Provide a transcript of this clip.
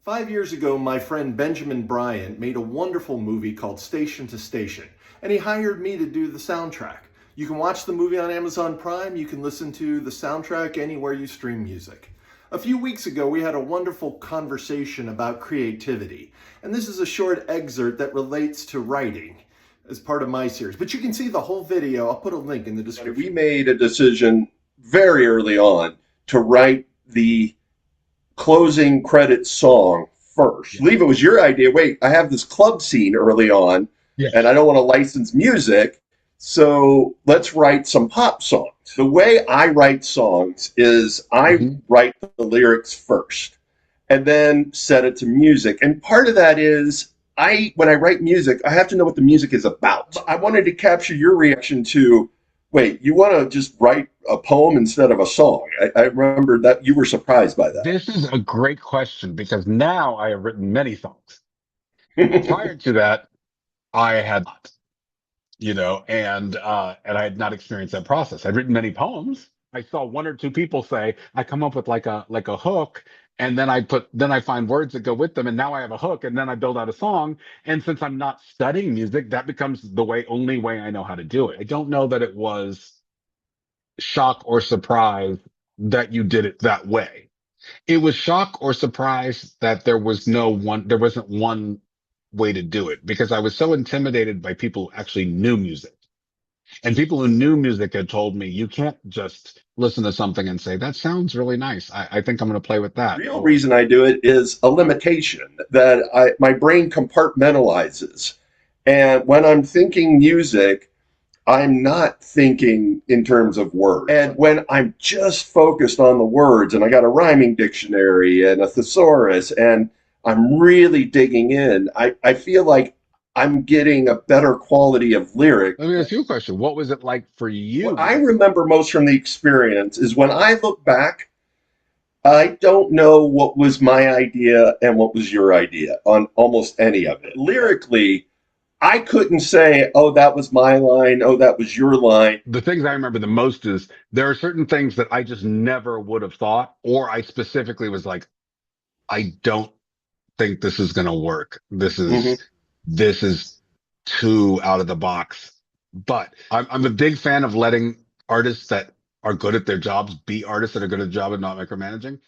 5 years ago, my friend Benjamin Bryant made a wonderful movie called Station to Station, and he hired me to do the soundtrack. You can watch the movie on Amazon Prime. You can listen to the soundtrack anywhere you stream music. A few weeks ago, we had a wonderful conversation about creativity, and this is a short excerpt that relates to writing as part of my series. But you can see the whole video. I'll put a link in the description. We made a decision very early on to write the closing credits song first. Yeah. Leave, it was your idea. Wait, I have this club scene early on, Yeah. and I don't want to license music, so let's write some pop songs. The way I write songs is I write the lyrics first and then set it to music. And part of that is when I write music, I have to know what the music is about. I wanted to capture your reaction to, wait, you want to just write a poem instead of a song? I remember that you were surprised by that. This is a great question because now I have written many songs. Prior to that, I had not, and I had not experienced that process. I'd written many poems. I saw one or two people say, I come up with like a hook, and then I find words that go with them, and now I have a hook, and then I build out a song. And since I'm not studying music, that becomes the only way I know how to do it. I don't know that it was shock or surprise that you did it that way. It was shock or surprise that there wasn't one way to do it, because I was so intimidated by people who actually knew music. And people who knew music had told me, you can't just listen to something and say, that sounds really nice. I think I'm going to play with that. The real reason I do it is a limitation that my brain compartmentalizes. And when I'm thinking music, I'm not thinking in terms of words. And when I'm just focused on the words, and I got a rhyming dictionary and a thesaurus, and I'm really digging in, I feel like I'm getting a better quality of lyric. Let me ask you a question. What was it like for you? What I remember most from the experience is when I look back, I don't know what was my idea and what was your idea on almost any of it. Lyrically, I couldn't say, oh, that was my line. Oh, that was your line. The things I remember the most is there are certain things that I just never would have thought, or I specifically was like, I don't think this is going to work. This is too out of the box. But I'm a big fan of letting artists that are good at their jobs be artists that are good at the job and not micromanaging.